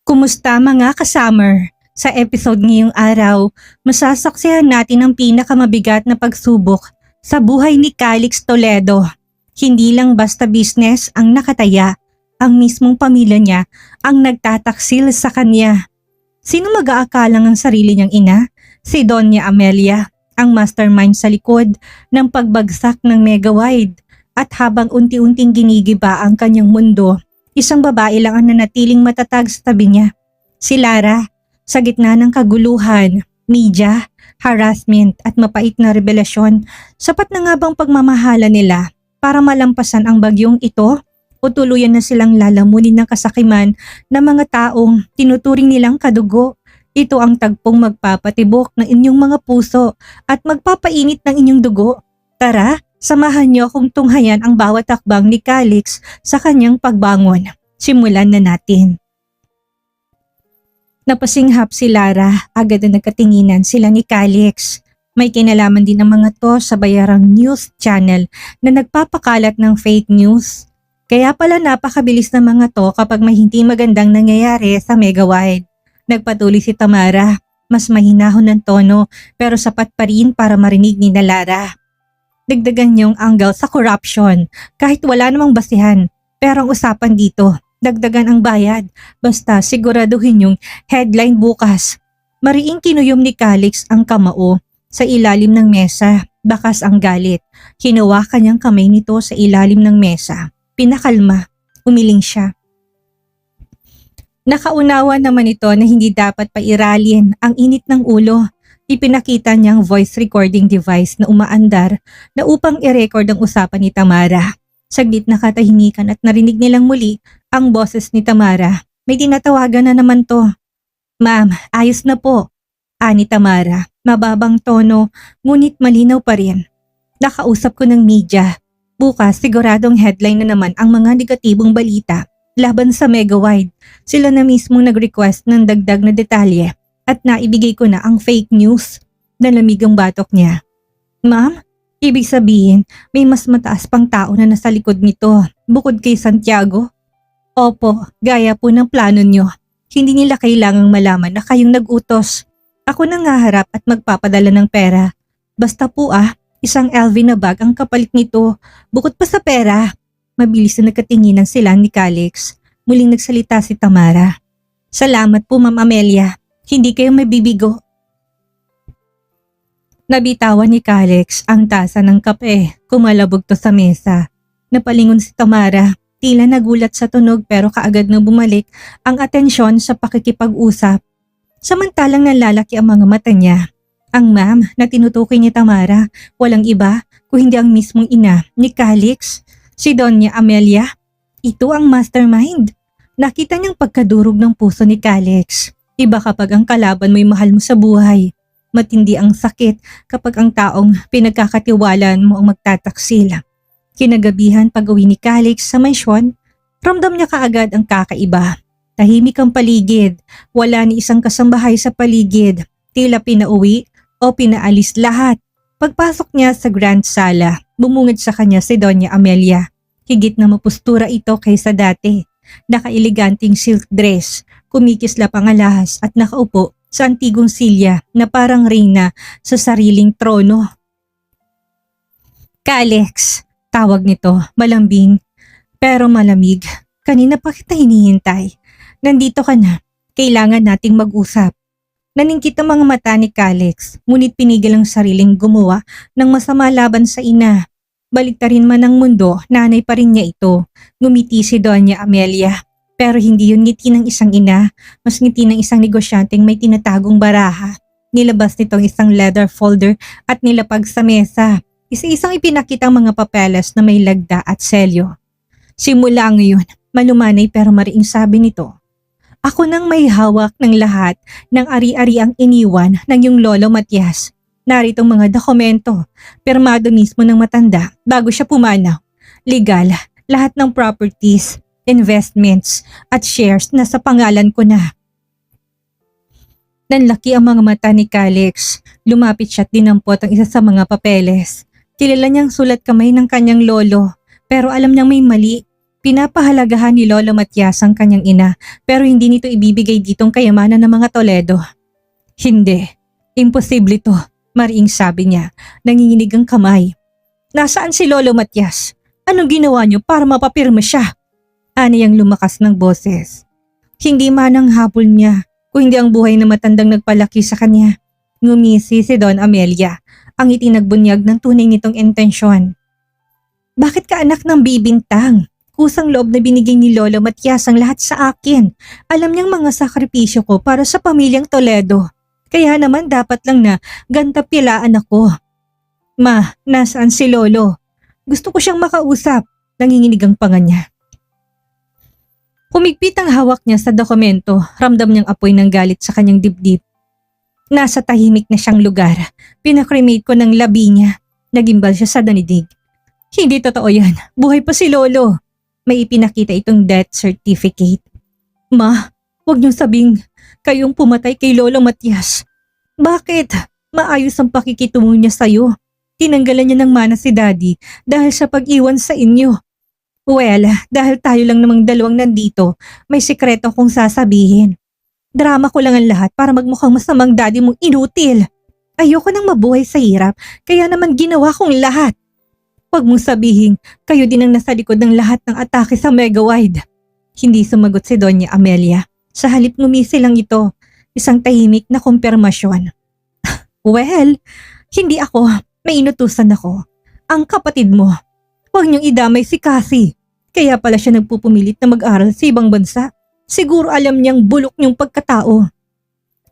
Kumusta mga ka-summer? Sa episode ngayong araw, masasaksihan natin ang pinakamabigat na pagsubok sa buhay ni Calix Toledo. Hindi lang basta business ang nakataya, ang mismong pamilya niya ang nagtataksil sa kanya. Sino mag-aakalang ang sarili niyang ina? Si Doña Amelia, ang mastermind sa likod ng pagbagsak ng Megawide. At habang unti-unting ginigiba ang kanyang mundo, isang babae lang ang nanatiling matatag sa tabi niya. Si Lara, sa gitna ng kaguluhan, media, harassment at mapait na revelasyon, sapat na nga bang pagmamahala nila para malampasan ang bagyong ito o tuluyan na silang lalamunin ng kasakiman ng mga taong tinuturing nilang kadugo? Ito ang tagpong magpapatibok ng inyong mga puso at magpapainit ng inyong dugo. Tara! Samahan niyo akong tunghayan ang bawat hakbang ni Calix sa kanyang pagbangon. Simulan na natin. Napasinghap si Lara, agad na nagkatinginan sila ni Calix. May kinalaman din ang mga to sa bayarang news channel na nagpapakalat ng fake news. Kaya pala napakabilis ng mga to kapag may hindi magandang nangyayari sa Megawide. Nagpatuloy si Tamara, mas mahinahon ng tono pero sapat pa rin para marinig ni Lara. Dagdagan niyong angle sa corruption kahit wala namang basihan. Pero ang usapan dito, dagdagan ang bayad. Basta siguraduhin yung headline bukas. Mariing kinuyom ni Calix ang kamao sa ilalim ng mesa. Bakas ang galit. Hinawakan niyang kamay nito sa ilalim ng mesa. Pinakalma. Umiling siya. Nakaunawa naman ito na hindi dapat pairalin ang init ng ulo. Ipinakita niyang voice recording device na umaandar na upang i-record ang usapan ni Tamara. Saglit na katahimikan at narinig nilang muli ang boses ni Tamara. May tinatawagan na naman to. Ma'am, ayos na po. Ani Tamara, mababang tono, ngunit malinaw pa rin. Nakausap ko ng media. Bukas siguradong headline na naman ang mga negatibong balita laban sa Megawide. Sila na mismong nag-request ng dagdag na detalye. At naibigay ko na ang fake news. Nalamig ang batok niya. Ma'am, ibig sabihin may mas mataas pang tao na nasa likod nito bukod kay Santiago? Opo, gaya po ng plano niyo. Hindi nila kailangang malaman na kayong nag-utos. Ako nang haharap at magpapadala ng pera. Basta po isang LV na bag ang kapalit nito. Bukod pa sa pera. Mabilis na nagkatinginan sila ni Calix. Muling nagsalita si Tamara. Salamat po Ma'am Amelia. Hindi kayo mabibigo. Nabitawan ni Calix ang tasa ng kape, kumalabog to sa mesa. Napalingon si Tamara, tila nagulat sa tunog pero kaagad na bumalik ang atensyon sa pakikipag-usap. Samantalang nalalaki ang mga mata niya. Ang ma'am na tinutukoy ni Tamara, walang iba kung hindi ang mismong ina ni Calix, si Doña Amelia. Ito ang mastermind. Nakita niyang pagkadurog ng puso ni Calix. Iba kapag ang kalaban mo'y mahal mo sa buhay. Matindi ang sakit kapag ang taong pinagkakatiwalaan mo ang magtataksil. Kinagabihan pag-uwi ni Calix sa mansyon, ramdam niya kaagad ang kakaiba. Tahimik ang paligid, wala ni isang kasambahay sa paligid. Tila pinauwi o pinaalis lahat. Pagpasok niya sa grand sala, bumungad sa kanya si Doña Amelia. Higit na mapustura ito kaysa dati. Nakailiganting silk dress, kumikisla ang alahas at nakaupo sa antigong silya na parang reyna sa sariling trono. Calix, tawag nito, malambing pero malamig. Kanina pa kita hinihintay. Nandito ka na, kailangan nating mag-usap. Naningkit ang mga mata ni Calix, ngunit pinigil ang sariling gumawa ng masama laban sa ina. Baliktarin man ang mundo, nanay pa rin niya ito. Ngumiti si Doña Amelia. Pero hindi yun ngiti ng isang ina, mas ngiti ng isang negosyanteng may tinatagong baraha. Nilabas nitong isang leather folder at nilapag sa mesa. Isa-isang ipinakita ang mga papeles na may lagda at selyo. Simula ngayon, malumanay pero mariing sabi nito. Ako nang may hawak ng lahat ng ari-ariang iniwan ng iyong lolo Matias. Narito mga dokumento, pirmado mismo ng matanda bago siya pumanaw. Legal, lahat ng properties, investments at shares na sa pangalan ko na. Nanlaki ang mga mata ni Calix. Lumapit siya at dinampot ang isa sa mga papeles. Kilala niyang sulat kamay ng kanyang lolo pero alam niyang may mali. Pinapahalagahan ni Lolo Matias ang kanyang ina pero hindi nito ibibigay ditong kayamanan ng mga Toledo. Hindi. Imposible to, Mariing sabi niya. Nanginginig ang kamay. Nasaan si Lolo Matias? Anong ginawa niyo para mapapirma siya? Aniyang lumakas ng boses. Hindi man ang habol niya, kung hindi ang buhay na matandang nagpalaki sa kanya. Ngumisi si Don Amelia, ang itinagbunyag ng tunay nitong intensyon. Bakit ka anak ng bibintang? Kusang loob na binigay ni Lolo Matias ang lahat sa akin. Alam niyang mga sakripisyo ko para sa pamilyang Toledo. Kaya naman dapat lang na gantapilaan ako. Ma, nasaan si Lolo? Gusto ko siyang makausap. Nanginginig ang panga niya. Humigpit ang hawak niya sa dokumento. Ramdam niyang apoy ng galit sa kanyang dibdib. Nasa tahimik na siyang lugar. Pinakremate ko ng labi niya. Nagimbal siya sa danidig. Hindi totoo yan. Buhay pa si Lolo. May ipinakita itong death certificate. Ma, huwag niyong sabing kayong pumatay kay Lolo Matias. Bakit? Maayos ang pakikitungo niya sa'yo. Tinanggalan niya ng mana si Daddy dahil sa pag-iwan sa inyo. Well, dahil tayo lang namang dalawang nandito, may sikreto kong sasabihin. Drama ko lang ang lahat para magmukhang masamang daddy mong inutil. Ayoko nang mabuhay sa hirap, kaya naman ginawa kong lahat. Huwag mong sabihin, kayo din ang nasa likod ng lahat ng atake sa Megawide. Hindi sumagot si Doña Amelia. Sa halip ngumisi lang ito, isang tahimik na kumpirmasyon. Well, hindi ako. May inutusan ako. Ang kapatid mo. Huwag niyong idamay si Cassie. Kaya pala siya nagpupumilit na mag-aral sa ibang bansa. Siguro alam niyang bulok niyong pagkatao.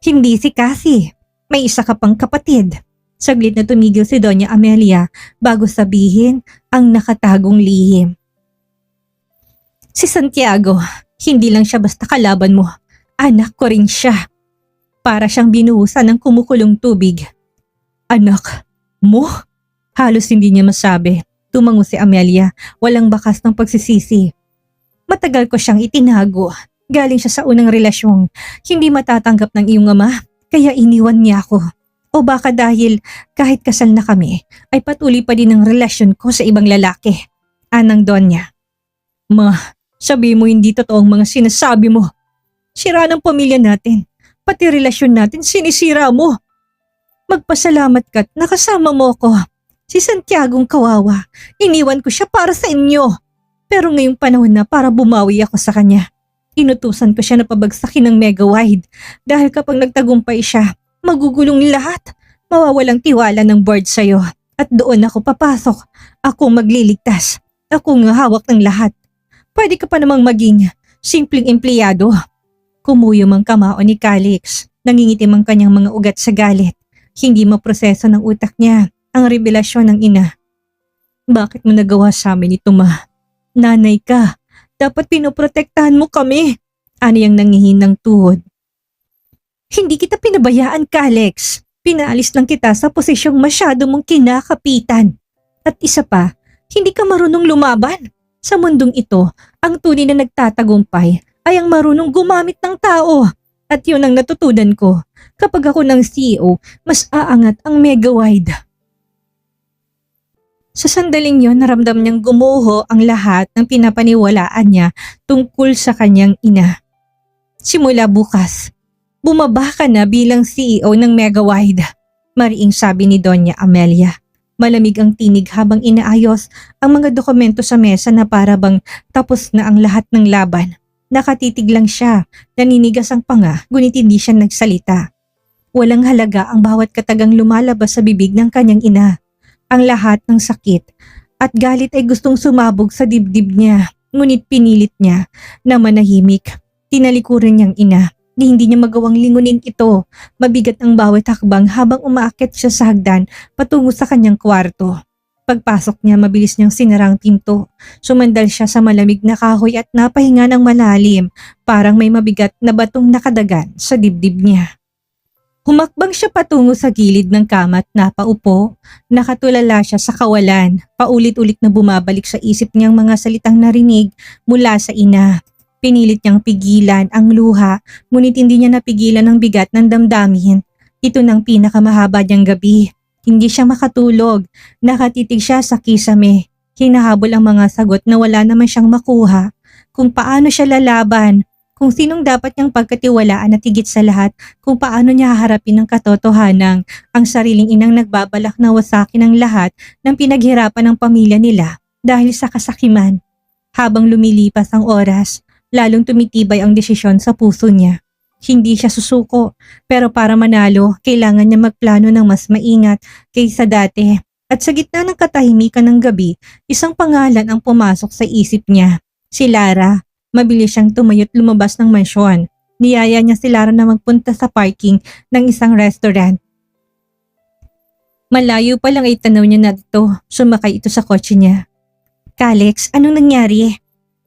Hindi si Cassie. May isa ka pang kapatid. Saglit na tumigil si Doña Amelia bago sabihin ang nakatagong lihim. Si Santiago, hindi lang siya basta kalaban mo. Anak ko rin siya. Para siyang binuhusan ng kumukulong tubig. Anak mo? Halos hindi niya masabi. Tumango si Amelia, walang bakas ng pagsisisi. Matagal ko siyang itinago. Galing siya sa unang relasyong hindi matatanggap ng iyong ama, kaya iniwan niya ako. O baka dahil kahit kasal na kami, ay patuloy pa din ang relasyon ko sa ibang lalaki. Anang Donya. Ma, sabi mo hindi totoo ang mga sinasabi mo. Sira ng pamilya natin. Pati relasyon natin sinisira mo. Magpasalamat ka't nakasama mo ko. Si Santiago'ng kawawa. Iniwan ko siya para sa inyo. Pero ngayong panahon na para bumawi ako sa kanya. Inutusan ko siya na pabagsakin ng Megawide. Dahil kapag nagtagumpay siya, magugulong lahat. Mawawalang tiwala ng board sa'yo. At doon ako papasok. Ako magliligtas. Ako nga hawak ng lahat. Pwede ka pa namang maging simpleng empleyado. Kumuyom ang kamao ni Calix. Nangingitim ang kanyang mga ugat sa galit. Hindi maproseso ng utak niya ang revelasyon ng ina. Bakit mo nagawa sa amin ito, ma? Nanay ka. Dapat pinoprotektahan mo kami. Aniyang nangihinang tuhod. Hindi kita pinabayaan, Calix. Pinaalis lang kita sa posisyong masyado mong kinakapitan. At isa pa, hindi ka marunong lumaban. Sa mundong ito, ang tunay na nagtatagumpay ay ang marunong gumamit ng tao. At yun ang natutunan ko. Kapag ako ng CEO, mas aangat ang Megawide. Sa sandaling yun, naramdam niyang gumuho ang lahat ng pinapaniwalaan niya tungkol sa kanyang ina. Simula bukas, bumaba ka na bilang CEO ng Megawide, mariing sabi ni Doña Amelia. Malamig ang tinig habang inaayos ang mga dokumento sa mesa na para bang tapos na ang lahat ng laban. Nakatitig lang siya, naninigas ang panga, ngunit hindi siya nagsalita. Walang halaga ang bawat katagang lumalabas sa bibig ng kanyang ina. Ang lahat ng sakit at galit ay gustong sumabog sa dibdib niya, ngunit pinilit niya na manahimik. Tinalikuran niyang ina ni hindi niya magawang lingunin ito. Mabigat ang bawat hakbang habang umaakit siya sa hagdan patungo sa kanyang kwarto. Pagpasok niya, mabilis niyang sinarang pinto. Sumandal siya sa malamig na kahoy at napahinga ng malalim, parang may mabigat na batong nakadagan sa dibdib niya. Humakbang siya patungo sa gilid ng kama at napaupo. Nakatulala siya sa kawalan. Paulit-ulit na bumabalik sa isip niyang mga salitang narinig mula sa ina. Pinilit niyang pigilan ang luha, ngunit hindi niya napigilan ang bigat ng damdamin. Ito ng pinakamahaba niyang gabi. Hindi siya makatulog. Nakatitig siya sa kisame. Hinahabol ang mga sagot na wala naman siyang makuha. Kung paano siya lalaban, kung sinong dapat niyang pagkatiwalaan at higit sa lahat, kung paano niya haharapin ang katotohanang ang sariling inang nagbabalak na wasakin ang lahat ng pinaghirapan ng pamilya nila dahil sa kasakiman. Habang lumilipas ang oras, lalong tumitibay ang desisyon sa puso niya. Hindi siya susuko, pero para manalo, kailangan niya magplano ng mas maingat kaysa dati. At sa gitna ng katahimikan ng gabi, isang pangalan ang pumasok sa isip niya. Si Lara. Mabilis siyang tumayo't lumabas ng mansyon. Niyaya niya si Lara na magpunta sa parking ng isang restaurant. Malayo pa lang ay tanaw niya na ito. Sumakay ito sa kotse niya. Calix, anong nangyari?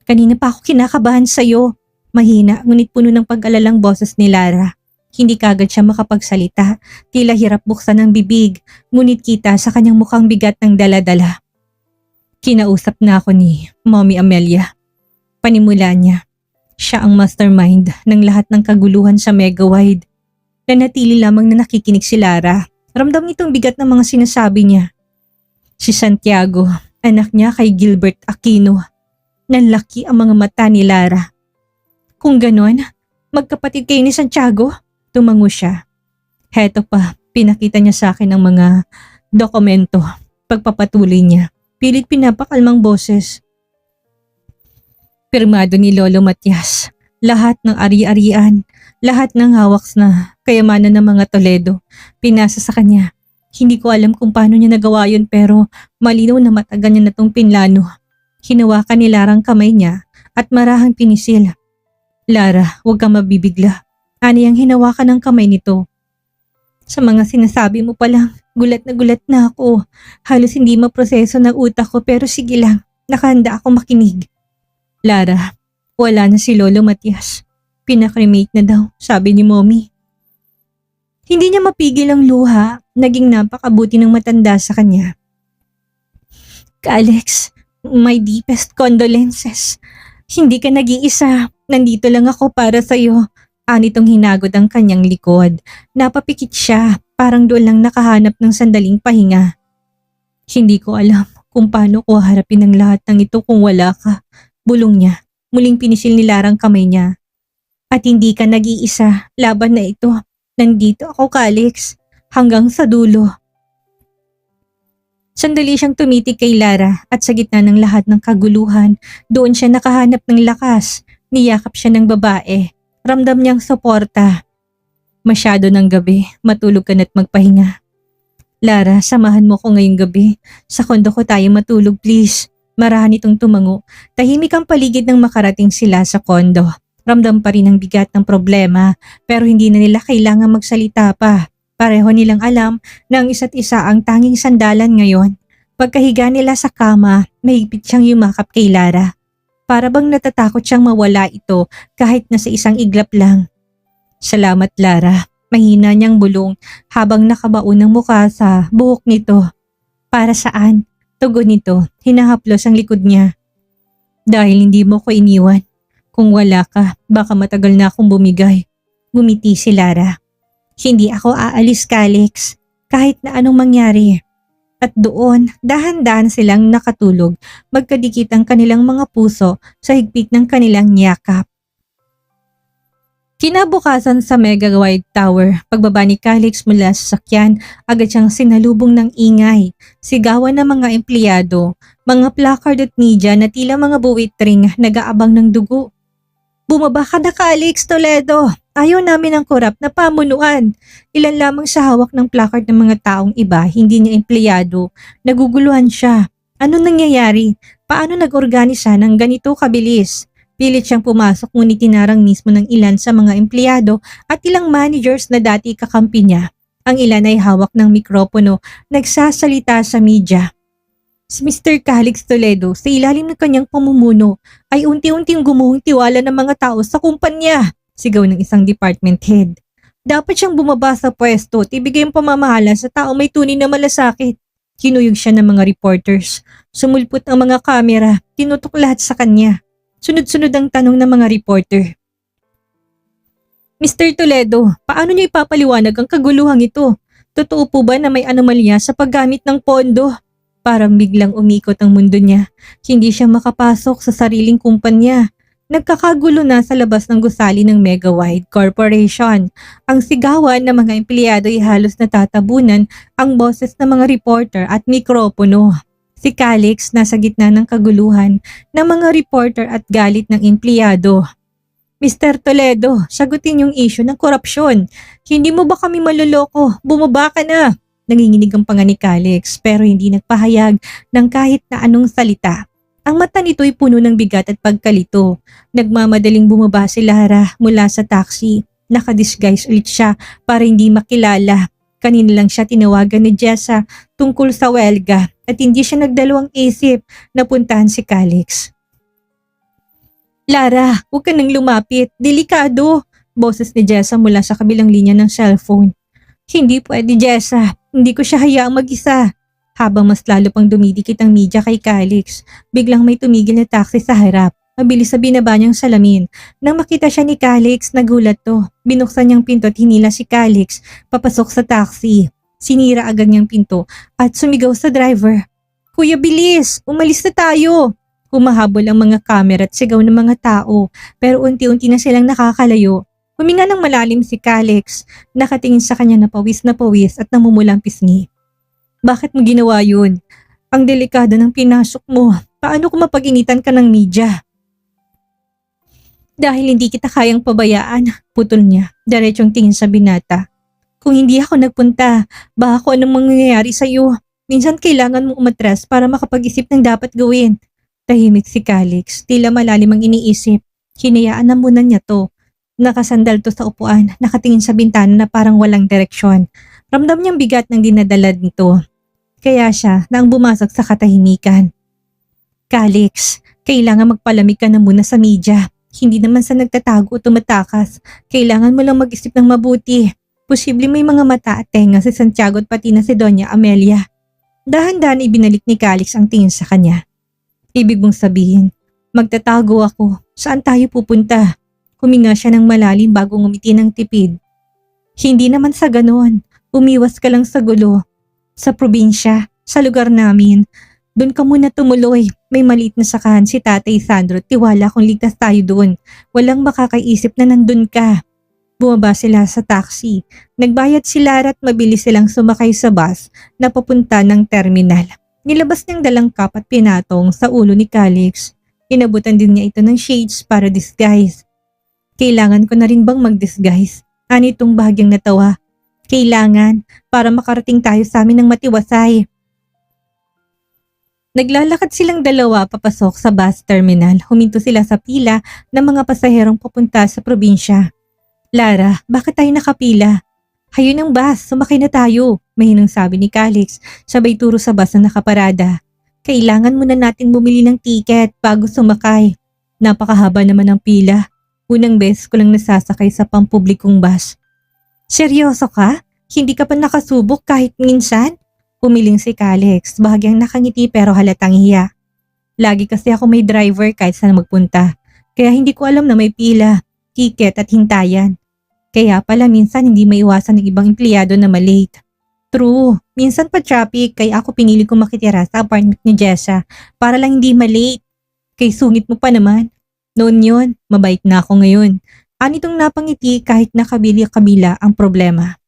Kanina pa ako kinakabahan sa'yo. Mahina, ngunit puno ng pag-alalang boses ni Lara. Hindi kagad siya makapagsalita. Tila hirap buksan ang bibig, ngunit kita sa kanyang mukhang bigat ng dala-dala. Kinausap na ako ni Mommy Amelia. Panimula niya. Siya ang mastermind ng lahat ng kaguluhan sa Megawide. Nanatili lamang na nakikinig si Lara. Ramdam nitong bigat ng mga sinasabi niya. Si Santiago, anak niya kay Gilbert Aquino. Nanlaki ang mga mata ni Lara. Kung ganon, magkapatid kayo ni Santiago? Tumango siya. Heto pa, pinakita niya sa akin ang mga dokumento. Pagpapatuloy niya, pilit pinapakalmang boses. Pirmado ni Lolo Matias. Lahat ng ari-arian, lahat ng hawaks na kayamanan ng mga Toledo, pinasa sa kanya. Hindi ko alam kung paano niya nagawa yun pero malinaw na matagal niya na itong pinlano. Hinawakan ni Lara ang kamay niya at marahang pinisil. Lara, huwag kang mabibigla. Ani ang hinawakan ng kamay nito. Sa mga sinasabi mo pa lang, gulat na ako. Halos hindi maproseso ng utak ko pero sige lang, nakahanda ako makinig. Lara, wala na si Lolo Matias. Pinakremate na daw, sabi ni Mommy. Hindi niya mapigil ang luha, naging napakabuti ng matanda sa kanya. Alex, my deepest condolences. Hindi ka nag-iisa, nandito lang ako para sa'yo. Anitong hinagod ang kanyang likod. Napapikit siya, parang doon lang nakahanap ng sandaling pahinga. Hindi ko alam kung paano ko harapin ang lahat ng ito kung wala ka. Bulong niya, muling pinisil ni Lara ang kamay niya. At hindi ka nag-iisa, laban na ito. Nandito ako, Calix, hanggang sa dulo. Sandali siyang tumitig kay Lara at sa gitna ng lahat ng kaguluhan, doon siya nakahanap ng lakas. Niyakap siya ng babae. Ramdam niyang suporta. Masyado ng gabi, matulog ka na't magpahinga. Lara, samahan mo ko ngayong gabi. Sa kondo ko tayo matulog, please. Marahan itong tumango. Tahimik ang paligid nang makarating sila sa kondo. Ramdam pa rin ang bigat ng problema pero hindi na nila kailangan magsalita pa. Pareho nilang alam na ang isa't isa ang tanging sandalan ngayon. Pagkahiga nila sa kama, mahigpit siyang yumakap kay Lara. Para bang natatakot siyang mawala ito kahit na sa isang iglap lang. Salamat, Lara. Mahina niyang bulong habang nakabaon ng mukha sa buhok nito. Para saan? Tugon nito, hinahaplos ang likod niya. Dahil hindi mo ko iniwan. Kung wala ka, baka matagal na akong bumigay. Ngumiti si Lara. Hindi ako aalis, Calix, kahit na anong mangyari. At doon, dahan-dahan silang nakatulog, magkadikit ang kanilang mga puso sa higpit ng kanilang yakap. Kinabukasan sa Megawide Tower, pagbaba ni Calix mula sa sakyan, agad siyang sinalubong ng ingay. Sigawan ng mga empleyado, mga placard at media na tila mga buwitring nag-aabang ng dugo. Bumaba ka na, Calix Toledo! Ayaw namin ang korap na pamunuan. Ilan lamang sa hawak ng placard ng mga taong iba, hindi niya empleyado. Naguguluhan siya. Ano nangyayari? Paano nag-organisa ng ganito kabilis? Pilit siyang pumasok ngunit tinarang mismo ng ilan sa mga empleyado at ilang managers na dati kakampi niya. Ang ilan ay hawak ng mikropono, nagsasalita sa media. Si Mr. Calix Toledo sa ilalim ng kanyang pamumuno ay unti-unting gumuhong tiwala ng mga tao sa kumpanya, sigaw ng isang department head. Dapat siyang bumaba sa pwesto at ibigay ang pamamahala sa tao may tunay na malasakit. Kinuyog siya ng mga reporters. Sumulpot ang mga kamera, tinutok lahat sa kanya. Sunod-sunod ang tanong ng mga reporter. Mr. Toledo, paano niyo ipapaliwanag ang kaguluhang ito? Totoo po ba na may anomalya sa paggamit ng pondo? Parang biglang umikot ang mundo niya. Hindi siya makapasok sa sariling kumpanya. Nagkakagulo na sa labas ng gusali ng Megawide Corporation. Ang sigawan ng mga empleyado ay halos natatabunan ang boses ng mga reporter at mikropono. Si Calix nasa gitna ng kaguluhan ng mga reporter at galit ng empleyado. Mr. Toledo, sagutin yung issue ng korupsyon. Hindi mo ba kami maloloko? Bumaba ka na! Nanginginig ang panga ni Calix pero hindi nagpahayag ng kahit na anong salita. Ang mata nito'y puno ng bigat at pagkalito. Nagmamadaling bumaba si Lara mula sa taxi. Nakadisguise ulit siya para hindi makilala. Kanina lang siya tinawagan ni Jessa tungkol sa welga at hindi siya nagdalawang isip na puntahan si Calix. Lara, huwag ka nang lumapit. Delikado. Boses ni Jessa mula sa kabilang linya ng cellphone. Hindi pwede, Jessa. Hindi ko siya hayaang mag-isa. Habang mas lalo pang dumidikit ang media kay Calix, biglang may tumigil na taxi sa harap. Mabilis sa binaba niyang salamin. Nang makita siya ni Calix, nagulat to. Binuksan niyang pinto at hinila si Calix papasok sa taxi. Sinira agad niyang pinto at sumigaw sa driver. Kuya, bilis! Umalis na tayo! Humahabol ang mga kamera at sigaw ng mga tao pero unti-unti na silang nakakalayo. Huminga ng malalim si Calix, nakatingin sa kanya na pawis at namumulang pisngi. Bakit mo ginawa yun? Ang delikado ng pinasok mo. Paano kung mapag-initan ka ng media? Dahil hindi kita kayang pabayaan, putol niya, diretsong tingin sa binata. Kung hindi ako nagpunta, baka kung anong mangyayari sa'yo. Minsan kailangan mong umatras para makapag-isip ng dapat gawin. Tahimik si Calix, tila malalim ang iniisip. Hinayaan na muna niya to. Nakasandal to sa upuan, nakatingin sa bintana na parang walang direksyon. Ramdam niyang bigat ng dinadala nito. Kaya siya nang bumasok sa katahimikan. Calix, kailangan magpalamig ka na muna sa media. Hindi naman sa nagtatago o tumatakas. Kailangan mo lang mag-isip ng mabuti. Posible may mga mata at tenga si Santiago at pati na si Doña Amelia. Dahan-dahan ibinalik ni Calix ang tingin sa kanya. Ibig mong sabihin, magtatago ako. Saan tayo pupunta? Huminga siya ng malalim bago ngumiti ng tipid. Hindi naman sa ganoon. Umiwas ka lang sa gulo. Sa probinsya, sa lugar namin. Doon ka muna tumuloy. May maliit na sakahan si Tatay Sandro. Tiwala kung ligtas tayo doon. Walang makakaisip na nandun ka. Bumaba sila sa taxi. Nagbayad si Lara at mabilis silang sumakay sa bus na papunta ng terminal. Nilabas niyang dalang cup at pinatong sa ulo ni Calix. Inabutan din niya ito ng shades para disguise. Kailangan ko na rin bang mag-disguise? Anitong bahagyang natawa. Kailangan para makarating tayo sa amin ng matiwasay. Naglalakad silang dalawa papasok sa bus terminal. Huminto sila sa pila ng mga pasaherong papunta sa probinsya. Lara, bakit tayo nakapila? Hayun ang bus, sumakay na tayo. Mahinang sabi ni Calix, sabay turo sa bus na nakaparada. Kailangan muna natin bumili ng tiket bago sumakay. Napakahaba naman ang pila. Unang beses ko lang nasasakay sa pampublikong bus. Seryoso ka? Hindi ka pa nakasubok kahit minsan? Umiling si Calix, bahagyang nakangiti pero halatang hiya. Lagi kasi ako may driver kahit saan magpunta. Kaya hindi ko alam na may pila, tiket at hintayan. Kaya pala minsan hindi maiwasan ng ibang empleyado na malate. True, minsan pa traffic kaya ako pinili kong makitira sa apartment ni Jessa para lang hindi malate. Kay sungit mo pa naman. Noon yun, mabait na ako ngayon. Anitong napangiti kahit nakabili-kabila ang problema.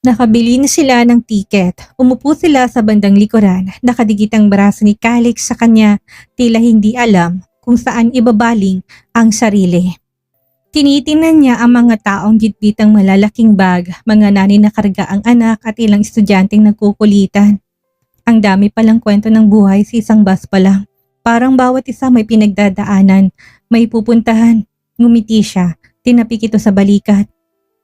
Nakabili na sila ng tiket. Umupo sila sa bandang likuran. Nakadikit ang braso ni Calix sa kanya, tila hindi alam kung saan ibabaling ang sarili. Tinitingnan niya ang mga taong gitbitang malalaking bag, mga nanay na karga ang anak at ilang estudyanteng nagkukulitan. Ang dami palang kwento ng buhay sa isang bus pa lang. Parang bawat isa may pinagdadaanan, may pupuntahan. Ngumiti siya, tinapik ito sa balikat.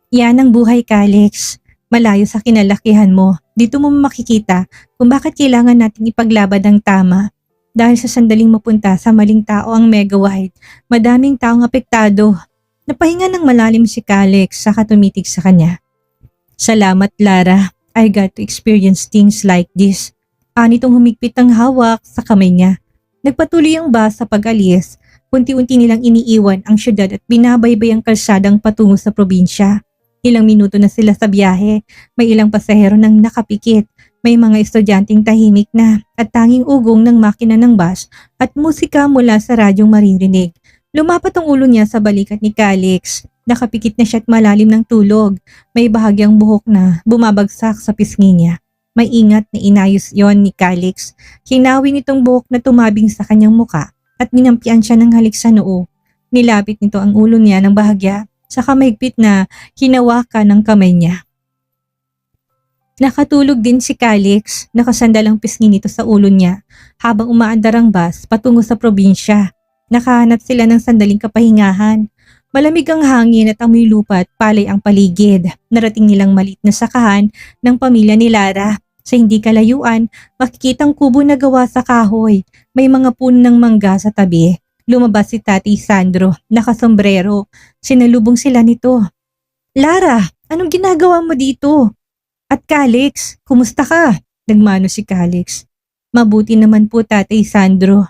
Yan ang buhay, Calix. Malayo sa kinalakihan mo. Dito mo makikita kung bakit kailangan nating ipaglaban ang tama. Dahil sa sandaling mapunta sa maling tao ang Megawide, madaming taong apektado. Napahinga ng malalim si Calix saka tumitig sa kanya. Salamat, Lara. I got to experience things like this. Anitong humigpit ang hawak sa kamay niya. Nagpatuloy ang bus sa pag-alis. Unti-unti nilang iniiwan ang syudad at binabaybay ang kalsadang patungo sa probinsya. Ilang minuto na sila sa biyahe. May ilang pasahero nang nakapikit. May mga estudyanteng tahimik na at tanging ugong ng makina ng bus at musika mula sa radyong maririnig. Lumapat ang ulo niya sa balikat ni Calix. Nakapikit na siya at malalim ng tulog. May bahagyang buhok na bumabagsak sa pisngi niya. May ingat na inayos yon ni Calix. Hinawi nitong buhok na tumabing sa kanyang muka at minampian siya ng halik sa noo. Nilapit nito ang ulo niya ng bahagya sa mahigpit na hinawakan ng kamay niya. Nakatulog din si Calix, nakasandal ang pisngi nito sa ulo niya habang umaandar ang bus patungo sa probinsya. Nakahanap sila ng sandaling kapahingahan. Malamig ang hangin at amoy lupa at palay ang paligid. Narating nilang maliit na sakahan ng pamilya ni Lara. Sa hindi kalayuan, makikitang kubo na gawa sa kahoy. May mga puno ng mangga sa tabi. Lumabas si Tati Sandro, nakasombrero. Sinalubong sila nito. Lara, anong ginagawa mo dito? At Calix, kumusta ka? Nagmano si Calix. Mabuti naman po Tatay Sandro.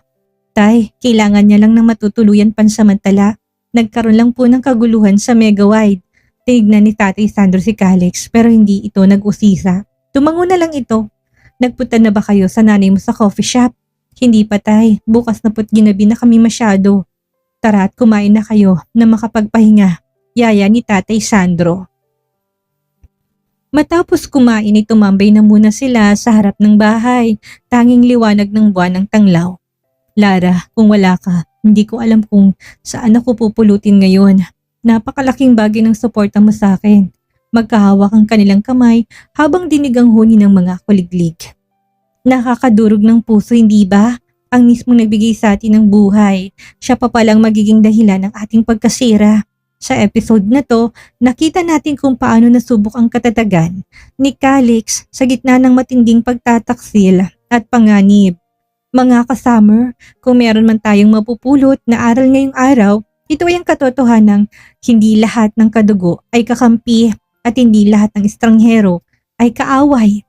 Tay, kailangan niya lang ng matutuluyan pansamantala. Nagkaroon lang po ng kaguluhan sa Megawide. Tinignan ni Tatay Sandro si Calix pero hindi ito nag-usisa. Tumango na lang ito. Nagpunta na ba kayo sa nanay mo sa coffee shop? Hindi pa tay, bukas na po't ginabi na kami masyado. Tara at kumain na kayo na makapagpahinga. Yaya ni Tatay Sandro. Matapos kumain ay tumambay na muna sila sa harap ng bahay. Tanging liwanag ng buwan ng tanglaw. Lara, kung wala ka, hindi ko alam kung saan ako pupulutin ngayon. Napakalaking bagay ng suporta mo sa akin. Magkahawak ang kanilang kamay habang dinig ang huni ng mga kuliglig. Nakakadurog ng puso, hindi ba? Ang mismong nagbigay sa atin ng buhay. Siya pa palang magiging dahilan ng ating pagkasira. Sa episode na to, nakita natin kung paano nasubok ang katatagan ni Calix sa gitna ng matinding pagtataksil at panganib. Mga kasummer, kung meron man tayong mapupulot na aral ngayong araw, ito ay ang katotohanang hindi lahat ng kadugo ay kakampi at hindi lahat ng estranghero ay kaaway.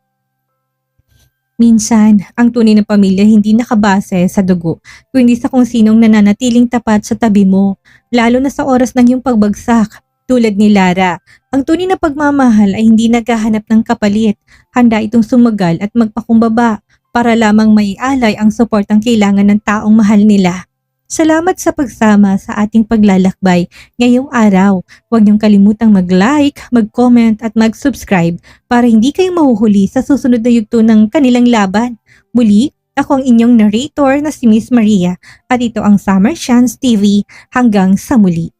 Minsan, ang tunay na pamilya hindi nakabase sa dugo, kundi sa kung sinong nananatiling tapat sa tabi mo, lalo na sa oras ng iyong pagbagsak. Tulad ni Lara, ang tunay na pagmamahal ay hindi naghahanap ng kapalit, handa itong sumagal at magpakumbaba para lamang maialay ang suportang kailangan ng taong mahal nila. Salamat sa pagsama sa ating paglalakbay ngayong araw. Huwag niyong kalimutang mag-like, mag-comment at mag-subscribe para hindi kayo mahuhuli sa susunod na yugto ng kanilang laban. Muli, ako ang inyong narrator na si Miss Maria at ito ang Summer Chance TV. Hanggang sa muli.